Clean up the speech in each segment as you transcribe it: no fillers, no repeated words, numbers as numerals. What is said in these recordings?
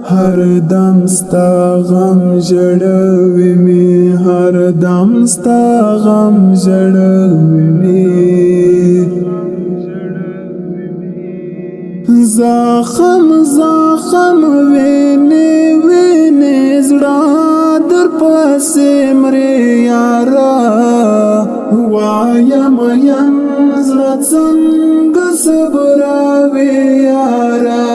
هر دم ستا غم ژړوي می هر دم ستا غم ژړوي می زخم زخم ویني ویني زړه در پسې مري یارا وایم یم زړه څنګه صبروي یارا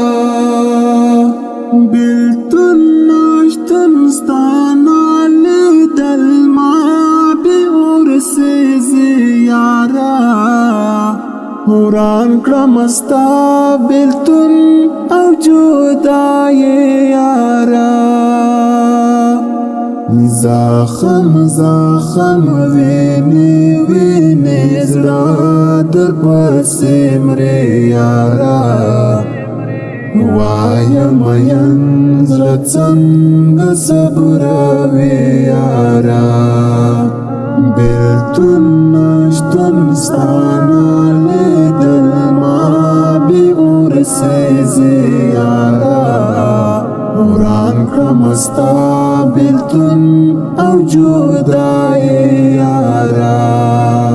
بلتون نشتن ستانا لیدل ما بی ورسیزی یارا وران کړم ستا بلتون او جدای یارا زخم زخم ویني ویني زړه در پسې مري یارا وایم یم زړه څنګه صبروي یارا بلتون نشتون ستانا لیدل ما بی ورسیزی یارا وران کړم ستا بلتون او جدای یارا